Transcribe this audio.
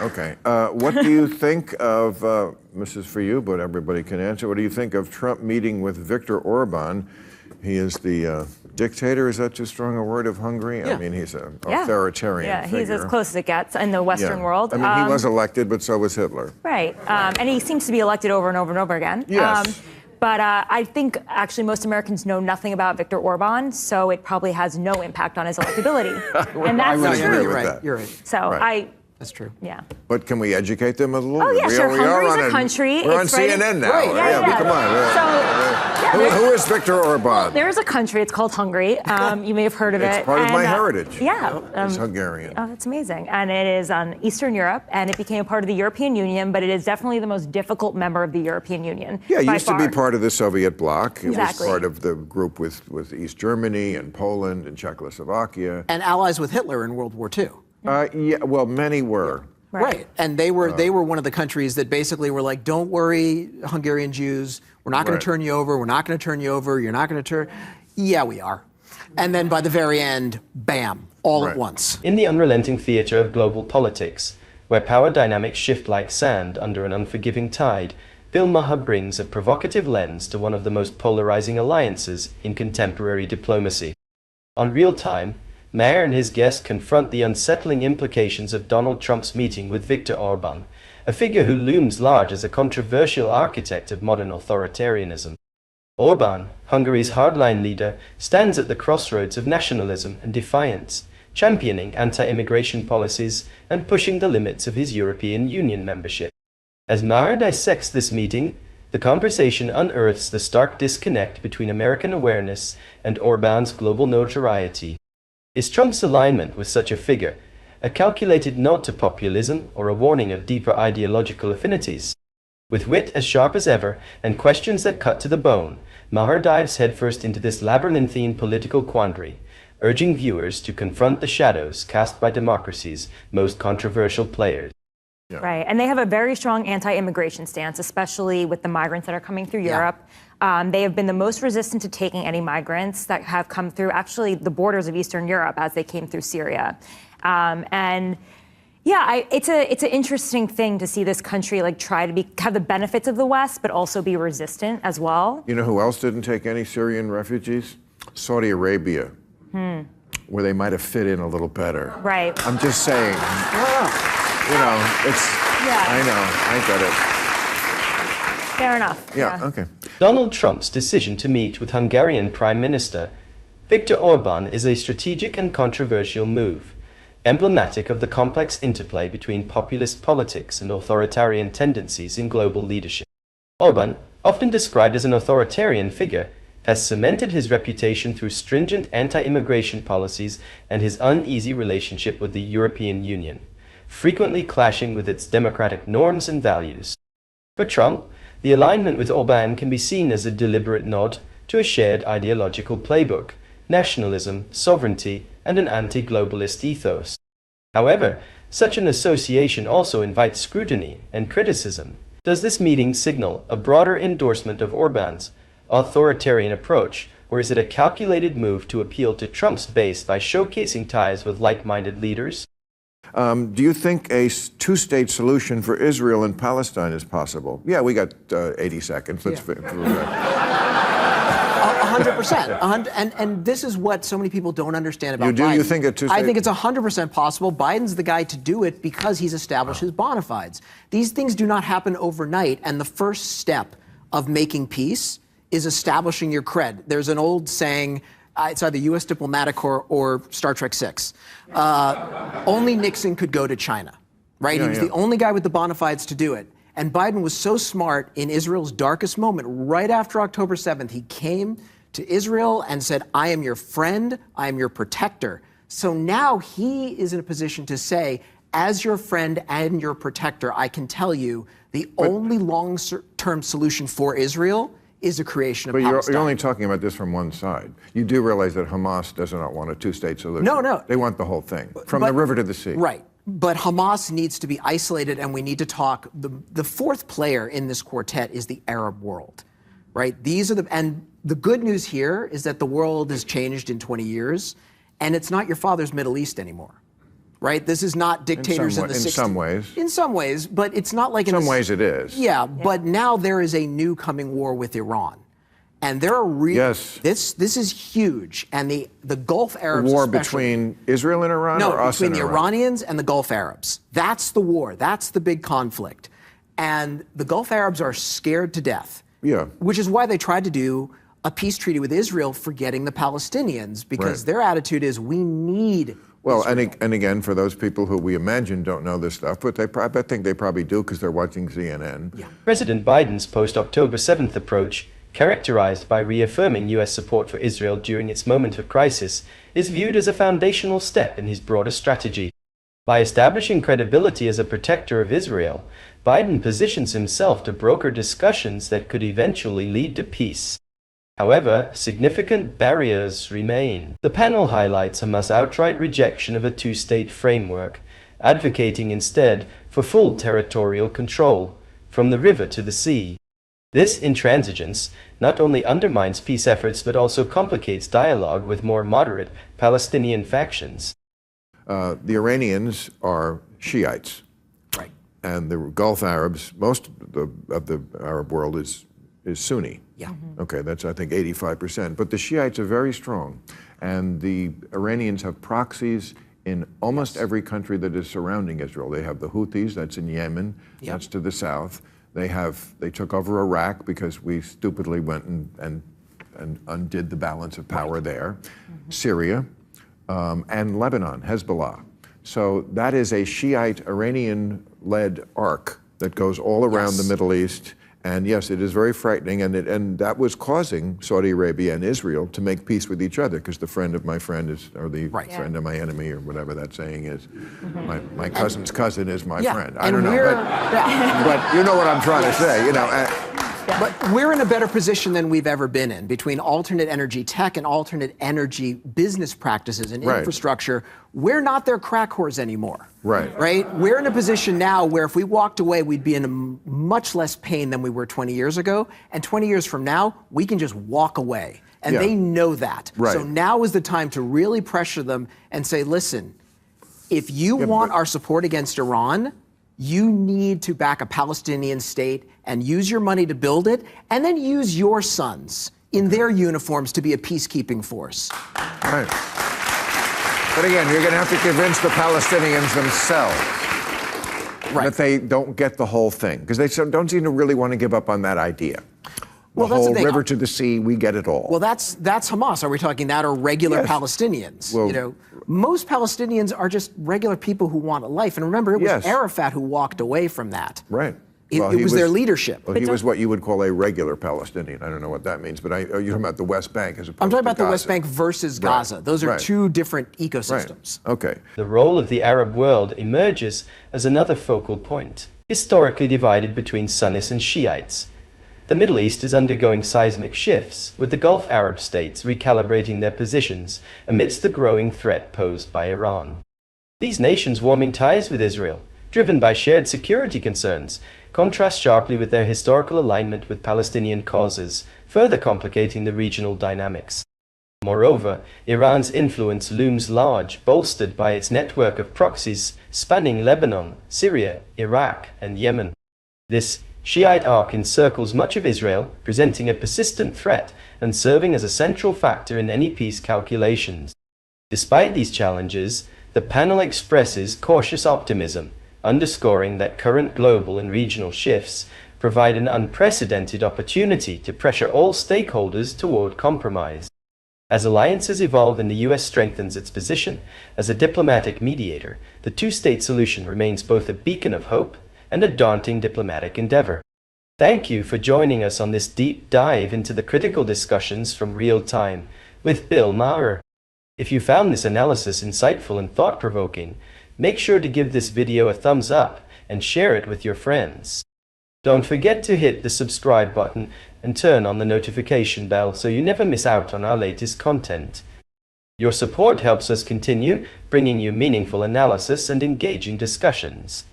Okay. What do you think of, this is for you, but everybody can answer. What do you think of Trump meeting with Viktor Orban? He is the dictator, is that too strong a word, of Hungary? Yeah. I mean, he's an authoritarian figure. He's as close as it gets in the Western world. I mean, he was elected, but so was Hitler. Right. And he seems to be elected over and over and over again. Yes. But I think actually most Americans know nothing about Viktor Orban, so it probably has no impact on his electability. And that's true. With that. You're right. So That's true. Yeah. But can we educate them a little? Oh, yeah, sure. Hungary's a country. We're on It's right CNN now. Right, yeah. Come on. So, who is Viktor Orban? There is a country. It's called Hungary. You may have heard of it. It's part of my heritage. Yeah. It's Hungarian. Oh, that's amazing. And it is on Eastern Europe, and it became a part of the European Union, but it is definitely the most difficult member of the European Union. Yeah, it used to be part of the Soviet bloc. It Exactly. was part of the group with East Germany and Poland and Czechoslovakia. And allies with Hitler in World War II. Yeah, well, many were. Right. And they were one of the countries that basically were like, don't worry, Hungarian Jews, we're not going to turn you over, we're not going to turn you over, you're not going to turn... Yeah, we are. And then by the very end, bam, all at once. In the unrelenting theater of global politics, where power dynamics shift like sand under an unforgiving tide, Bill Maher brings a provocative lens to one of the most polarizing alliances in contemporary diplomacy. On Real Time, Maher and his guest confront the unsettling implications of Donald Trump's meeting with Viktor Orban, a figure who looms large as a controversial architect of modern authoritarianism. Orban, Hungary's hardline leader, stands at the crossroads of nationalism and defiance, championing anti-immigration policies and pushing the limits of his European Union membership. As Maher dissects this meeting, the conversation unearths the stark disconnect between American awareness and Orban's global notoriety. Is Trump's alignment with such a figure a calculated nod to populism or a warning of deeper ideological affinities? With wit as sharp as ever and questions that cut to the bone, Maher dives headfirst into this labyrinthine political quandary, urging viewers to confront the shadows cast by democracy's most controversial players. Yeah. Right, and they have a very strong anti-immigration stance, especially with the migrants that are coming through Europe. They have been the most resistant to taking any migrants that have come through actually the borders of Eastern Europe as they came through Syria. And yeah, it's an interesting thing to see this country like try to have the benefits of the West, but also be resistant as well. You know who else didn't take any Syrian refugees? Saudi Arabia, where they might have fit in a little better. Right. I'm just saying. You know, I know, I get it. Fair enough. Yeah, okay. Donald Trump's decision to meet with Hungarian Prime Minister Viktor Orban is a strategic and controversial move, emblematic of the complex interplay between populist politics and authoritarian tendencies in global leadership. Orban, often described as an authoritarian figure, has cemented his reputation through stringent anti-immigration policies and his uneasy relationship with the European Union, frequently clashing with its democratic norms and values. For Trump, the alignment with Orban can be seen as a deliberate nod to a shared ideological playbook, nationalism, sovereignty, and an anti-globalist ethos. However, such an association also invites scrutiny and criticism. Does this meeting signal a broader endorsement of Orban's authoritarian approach, or is it a calculated move to appeal to Trump's base by showcasing ties with like-minded leaders? Do you think a two-state solution for Israel and Palestine is possible? Yeah, we got 80 seconds. Let's 100%. And this is what so many people don't understand about Biden. You think a two-state? I think it's 100% possible. Biden's the guy to do it because he's established his bona fides. These things do not happen overnight, and the first step of making peace is establishing your cred. There's an old saying, it's either U.S. Diplomatic Corps or Star Trek VI. Only Nixon could go to China, right? He was the only guy with the bona fides to do it. And Biden was so smart in Israel's darkest moment, right after October 7th, he came to Israel and said, I am your friend, I am your protector. So now he is in a position to say, as your friend and your protector, I can tell you the only long-term solution for Israel is a creation of Palestine. But you're only talking about this from one side. You do realize that Hamas does not want a two-state solution. No. They want the whole thing, from the river to the sea. Right. But Hamas needs to be isolated, and we need to talk. The fourth player in this quartet is the Arab world, right? And the good news here is that the world has changed in 20 years, and it's not your father's Middle East anymore, right? This is not dictators in the 60s. In some ways. In some ways, but it's not like In some ways it is. Yeah, but now there is a new coming war with Iran. And there are Yes. This is huge. And the Gulf Arabs War especially, between Israel and Iran or us between and the Iran? Iranians and the Gulf Arabs. That's the war. That's the big conflict. And the Gulf Arabs are scared to death. Yeah. Which is why they tried to do a peace treaty with Israel, forgetting the Palestinians, because Right. their attitude is we need Well, Israel. and again, for those people who we imagine don't know this stuff, but I think they probably do because they're watching CNN. Yeah. President Biden's post-October 7th approach, characterized by reaffirming U.S. support for Israel during its moment of crisis, is viewed as a foundational step in his broader strategy. By establishing credibility as a protector of Israel, Biden positions himself to broker discussions that could eventually lead to peace. However, significant barriers remain. The panel highlights Hamas' outright rejection of a two-state framework, advocating instead for full territorial control, from the river to the sea. This intransigence not only undermines peace efforts but also complicates dialogue with more moderate Palestinian factions. The Iranians are Shiites. Right. And the Gulf Arabs, most of the Arab world is Sunni. Yeah. Okay, that's I think 85%. But the Shiites are very strong. And the Iranians have proxies in almost every country that is surrounding Israel. They have the Houthis, that's in Yemen, that's to the south. They took over Iraq because we stupidly went and undid the balance of power there. Syria, and Lebanon, Hezbollah. So that is a Shiite Iranian-led arc that goes all around the Middle East. And yes, it is very frightening, and that was causing Saudi Arabia and Israel to make peace with each other, because the friend of my friend is, or the friend of my enemy, or whatever that saying is. My cousin's cousin is my friend. I don't know, but you know what I'm trying to say, you know. But we're in a better position than we've ever been in between alternate energy tech and alternate energy business practices and infrastructure. We're not their crack whores anymore. Right. Right? We're in a position now where if we walked away, we'd be in a much less pain than we were 20 years ago. And 20 years from now, we can just walk away. And they know that. Right. So now is the time to really pressure them and say, listen, if you want our support against Iran, you need to back a Palestinian state and use your money to build it, and then use your sons in their uniforms to be a peacekeeping force. Right. But again, you're going to have to convince the Palestinians themselves that they don't get the whole thing, because they don't seem to really want to give up on that idea. The whole river to the sea, we get it all. Well, that's Hamas. Are we talking that, or regular Palestinians? Well, you know, most Palestinians are just regular people who want a life. And remember, it was Arafat who walked away from that. Right. It was their leadership. Well, he was what you would call a regular Palestinian. I don't know what that means, but you're talking about the West Bank as opposed to I'm talking about Gaza. the West Bank versus Gaza. Those are two different ecosystems. Right. Okay. The role of the Arab world emerges as another focal point, historically divided between Sunnis and Shiites. The Middle East is undergoing seismic shifts, with the Gulf Arab states recalibrating their positions amidst the growing threat posed by Iran. These nations warming ties with Israel, driven by shared security concerns, contrast sharply with their historical alignment with Palestinian causes, further complicating the regional dynamics. Moreover, Iran's influence looms large, bolstered by its network of proxies spanning Lebanon, Syria, Iraq, and Yemen. This Shiite arc encircles much of Israel, presenting a persistent threat and serving as a central factor in any peace calculations. Despite these challenges, the panel expresses cautious optimism, underscoring that current global and regional shifts provide an unprecedented opportunity to pressure all stakeholders toward compromise. As alliances evolve and the U.S. strengthens its position as a diplomatic mediator, the two-state solution remains both a beacon of hope and a daunting diplomatic endeavor. Thank you for joining us on this deep dive into the critical discussions from real time with Bill Maher. If you found this analysis insightful and thought-provoking, make sure to give this video a thumbs up and share it with your friends. Don't forget to hit the subscribe button and turn on the notification bell so you never miss out on our latest content. Your support helps us continue bringing you meaningful analysis and engaging discussions.